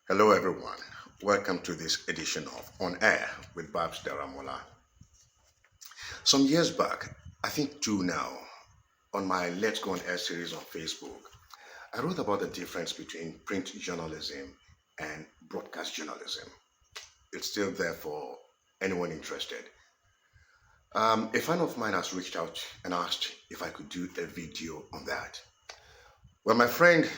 Hello, everyone. Welcome to this edition of On Air with Babs Daramola. Some years back, I think two now, on my Let's Go On Air series on Facebook, I wrote about the difference between print journalism and broadcast journalism. It's still there for anyone interested. A fan of mine has reached out and asked if I could do a video on that. Well, my friend,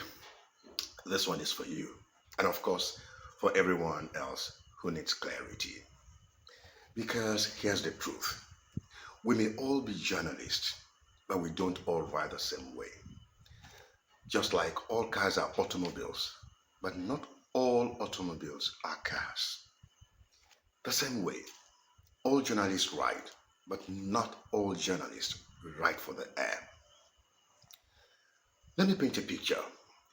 this one is for you, and of course, for everyone else who needs clarity. Because here's the truth. We may all be journalists, but we don't all ride the same way. Just like all cars are automobiles, but not all automobiles are cars. The same way, all journalists write, but not all journalists write for the air. Let me paint a picture.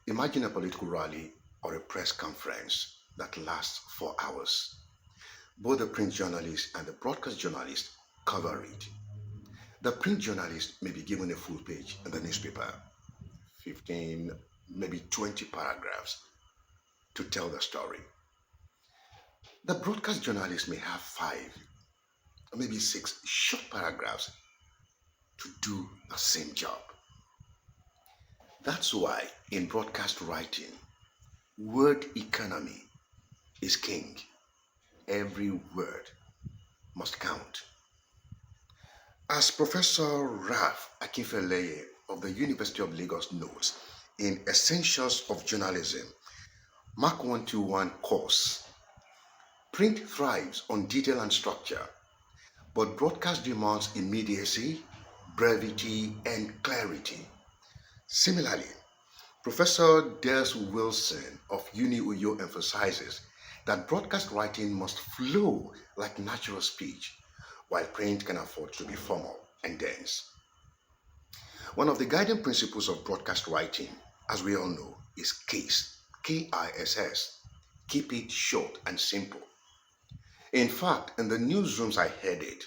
Imagine a political rally or a press conference that lasts 4 hours. Both the print journalist and the broadcast journalist cover it. The print journalist may be given a full page in the newspaper, 15, maybe 20 paragraphs to tell the story. The broadcast journalist may have five, or maybe six short paragraphs to do the same job. That's why in broadcast writing, word economy is king. Every word must count. As Professor Ralph Akinfeleye of the University of Lagos notes in Essentials of Journalism, Mark 121 course, print thrives on detail and structure, but broadcast demands immediacy, brevity, and clarity. Similarly, Professor Des Wilson of Uni Uyo emphasizes that broadcast writing must flow like natural speech, while print can afford to be formal and dense. One of the guiding principles of broadcast writing, as we all know, is KISS. KISS. Keep it short and simple. In fact, in the newsrooms I headed,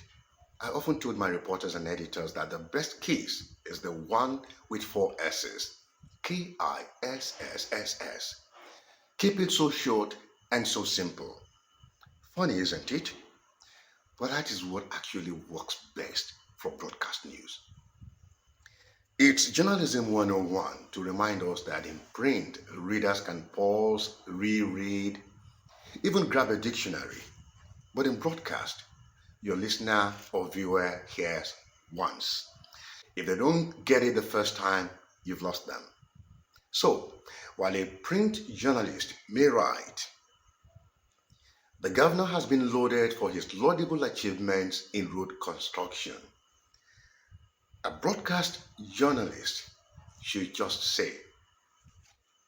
I often told my reporters and editors that the best case is the one with four S's. KISSSS. Keep it so short and so simple. Funny, isn't it? But that is what actually works best for broadcast news. It's Journalism 101 to remind us that in print, readers can pause, reread, even grab a dictionary. But in broadcast, your listener or viewer hears once. If they don't get it the first time, you've lost them. So, while a print journalist may write, the governor has been lauded for his laudable achievements in road construction. A broadcast journalist should just say,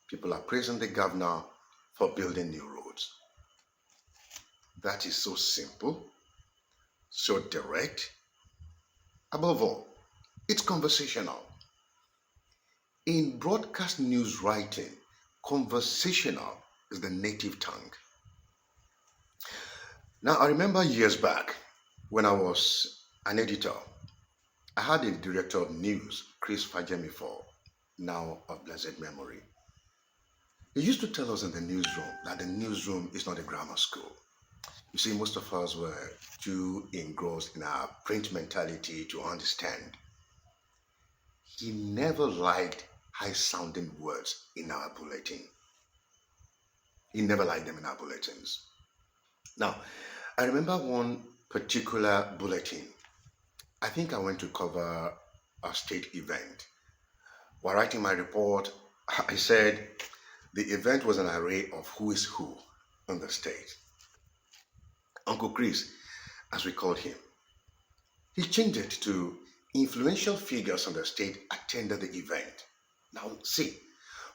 people are praising the governor for building new roads. That is so simple, so direct. Above all, it's conversational. In broadcast news writing, conversational is the native tongue. Now, I remember years back when I was an editor, I had a director of news, Chris Fajemifor, now of blessed memory. He used to tell us in the newsroom that the newsroom is not a grammar school. You see, most of us were too engrossed in our print mentality to understand. He never liked high sounding words in our bulletin. He never liked them in our bulletins. Now, I remember one particular bulletin. I think I went to cover a state event. While writing my report, I said the event was an array of who is who in the state. Uncle Chris, as we called him, he changed it to influential figures in the state attended the event. Now, see,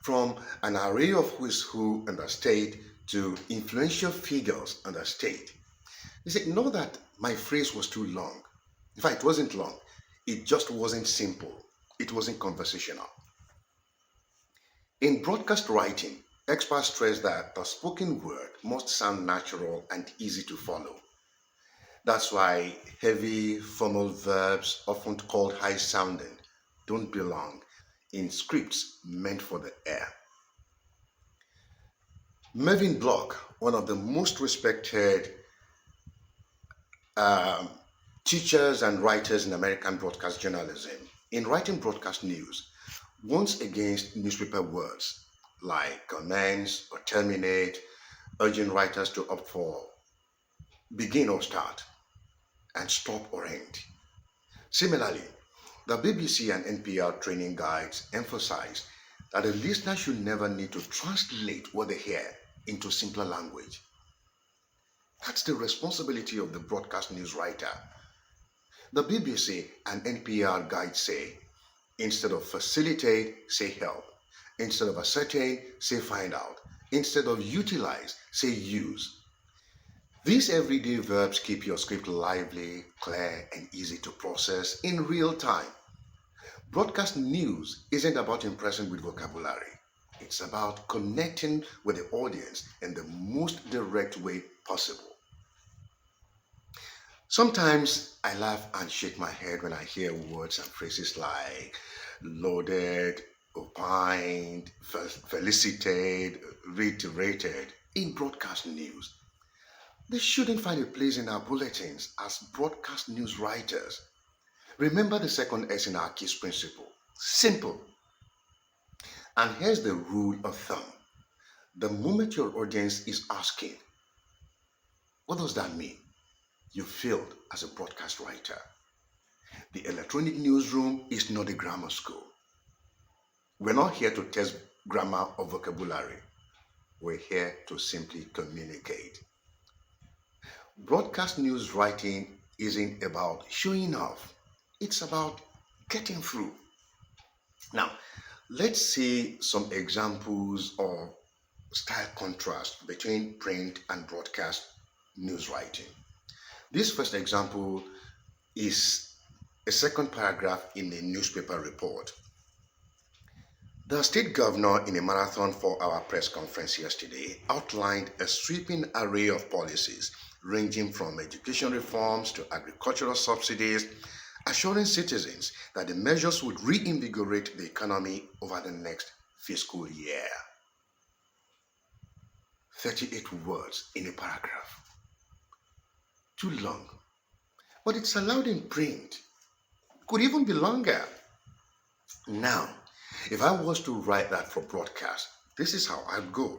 from an array of who is who in the state to influential figures in the state. He said, know that my phrase was too long. In fact, it wasn't long. It just wasn't simple. It wasn't conversational. In broadcast writing, experts stress that the spoken word must sound natural and easy to follow. That's why heavy formal verbs, often called high sounding, don't belong in scripts meant for the air. Mervyn Block, one of the most respected um, teachers and writers in American broadcast journalism, in writing broadcast news, warns against newspaper words like commence or terminate, urging writers to opt for begin or start and stop or end. Similarly, the BBC and NPR training guides emphasize that a listener should never need to translate what they hear into simpler language. That's the responsibility of the broadcast news writer. The BBC and NPR guides say, instead of facilitate, say help. Instead of ascertain, say find out. Instead of utilize, say use. These everyday verbs keep your script lively, clear, and easy to process in real time. Broadcast news isn't about impressing with vocabulary. It's about connecting with the audience in the most direct way possible. Sometimes I laugh and shake my head when I hear words and phrases like loaded, opined, felicited, reiterated in broadcast news. They shouldn't find a place in our bulletins as broadcast news writers. Remember the second S in our KISS principle. Simple. And here's the rule of thumb. The moment your audience is asking, what does that mean? You failed as a broadcast writer. The electronic newsroom is not a grammar school. We're not here to test grammar or vocabulary. We're here to simply communicate. Broadcast news writing isn't about showing off, it's about getting through. Now, let's see some examples of style contrast between print and broadcast news writing. This first example is a second paragraph in a newspaper report. The state governor, in a marathon 4-hour press conference yesterday, outlined a sweeping array of policies ranging from education reforms to agricultural subsidies, assuring citizens that the measures would reinvigorate the economy over the next fiscal year. 38 words in a paragraph. Too long. But it's allowed in print. Could even be longer. Now, if I was to write that for broadcast, this is how I'd go.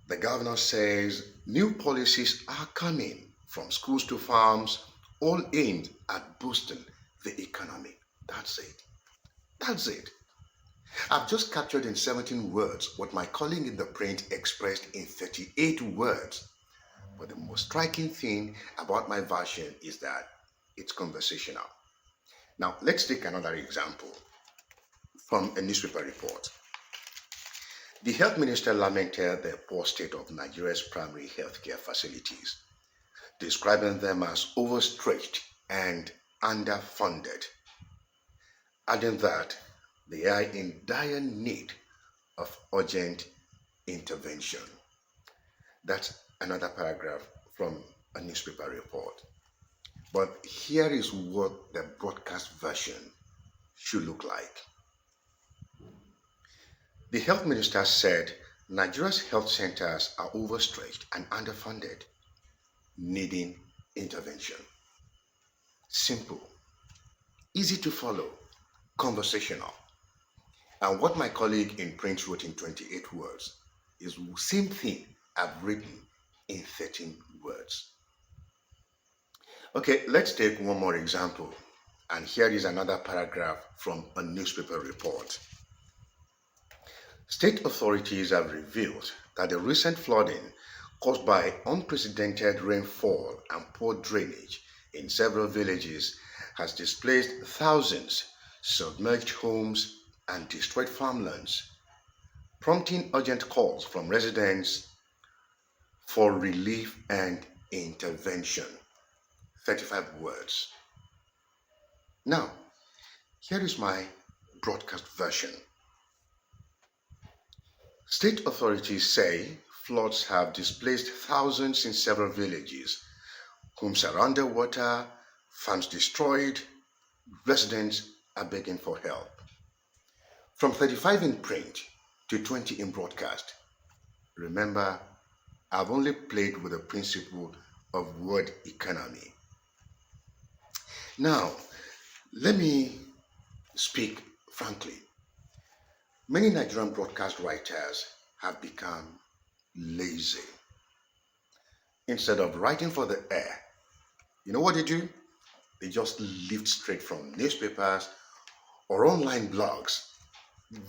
The governor says new policies are coming from schools to farms, all aimed at boosting the economy. That's it. That's it. I've just captured in 17 words what my colleague in the print expressed in 38 words. But the most striking thing about my version is that it's conversational. Now, let's take another example from a newspaper report. The health minister lamented the poor state of Nigeria's primary healthcare facilities, describing them as overstretched and underfunded, adding that they are in dire need of urgent intervention. That's another paragraph from a newspaper report. But here is what the broadcast version should look like. The health minister said Nigeria's health centers are overstretched and underfunded, needing intervention. Simple, easy to follow, conversational. And what my colleague in print wrote in 28 words is the same thing I've written in 13 words. Okay, let's take one more example. And here is another paragraph from a newspaper report. State authorities have revealed that the recent flooding caused by unprecedented rainfall and poor drainage in several villages has displaced thousands, submerged homes, and destroyed farmlands, prompting urgent calls from residents for relief and intervention. 35 words. Now, here is my broadcast version. State authorities say floods have displaced thousands in several villages, homes are underwater, farms destroyed, residents are begging for help. From 35 in print to 20 in broadcast. Remember, I've only played with the principle of word economy. Now, let me speak frankly. Many Nigerian broadcast writers have become lazy. Instead of writing for the air, you know what they do? They just lift straight from newspapers or online blogs,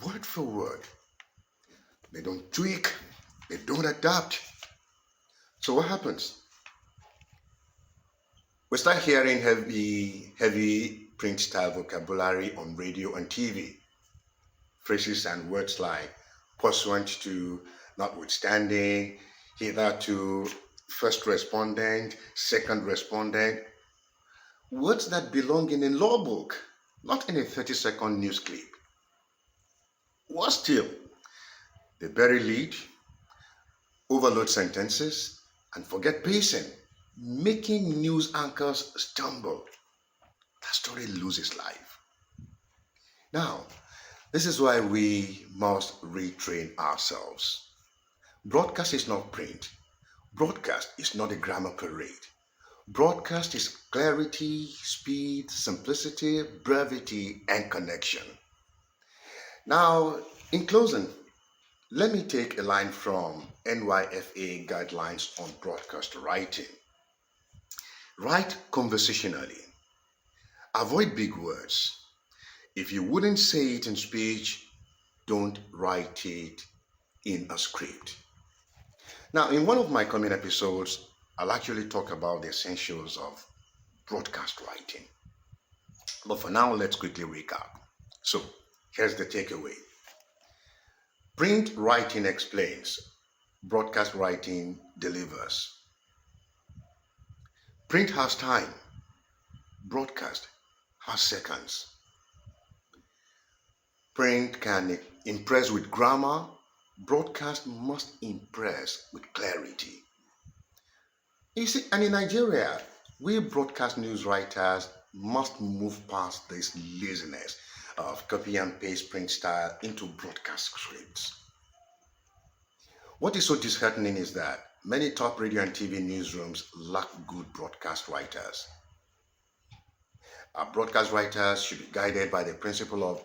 word for word. They don't tweak, they don't adapt. So what happens? We start hearing heavy print style vocabulary on radio and TV. Phrases and words like pursuant to, notwithstanding, hitherto, first respondent, second respondent. Words that belong in a law book, not in a 30-second news clip. Worse still, they bury lead, overload sentences, and forget pacing, making news anchors stumble. That story loses life. Now, this is why we must retrain ourselves. Broadcast is not print. Broadcast is not a grammar parade. Broadcast is clarity, speed, simplicity, brevity, and connection. Now, in closing, let me take a line from NYFA guidelines on broadcast writing. Write conversationally. Avoid big words. If you wouldn't say it in speech, don't write it in a script. Now, in one of my coming episodes, I'll actually talk about the essentials of broadcast writing. But for now, let's quickly recap. So, here's the takeaway. Print writing explains, broadcast writing delivers. Print has time, broadcast has seconds. Print can impress with grammar, broadcast must impress with clarity. You see, and in Nigeria, we broadcast news writers must move past this laziness of copy and paste print style into broadcast scripts. What is so disheartening is that many top radio and TV newsrooms lack good broadcast writers. Our broadcast writers should be guided by the principle of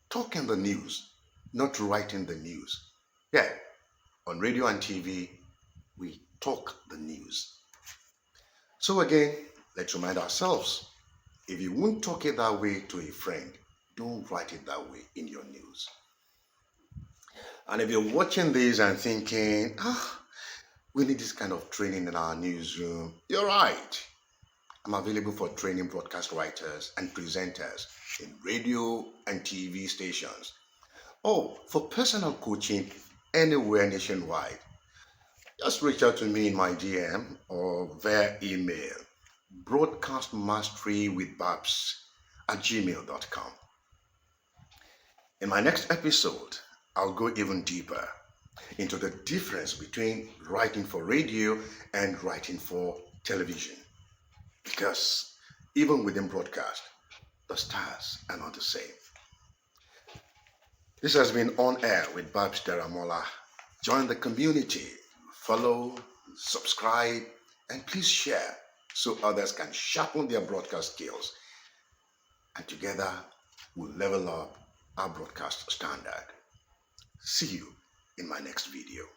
talking the news, not writing the news. Yeah, on radio and TV, we talk the news. So again, let's remind ourselves, if you won't talk it that way to a friend, don't write it that way in your news. And if you're watching this and thinking, we need this kind of training in our newsroom, you're right. I'm available for training broadcast writers and presenters in radio and TV stations. Oh, for personal coaching anywhere nationwide, just reach out to me in my DM or via email, broadcastmasterywithbabs@gmail.com. In my next episode, I'll go even deeper into the difference between writing for radio and writing for television. Because even within broadcast, the stars are not the same. This has been On Air with Babs Daramola. Join the community, follow, subscribe, and please share so others can sharpen their broadcast skills. And together, we'll level up our broadcast standard. See you in my next video.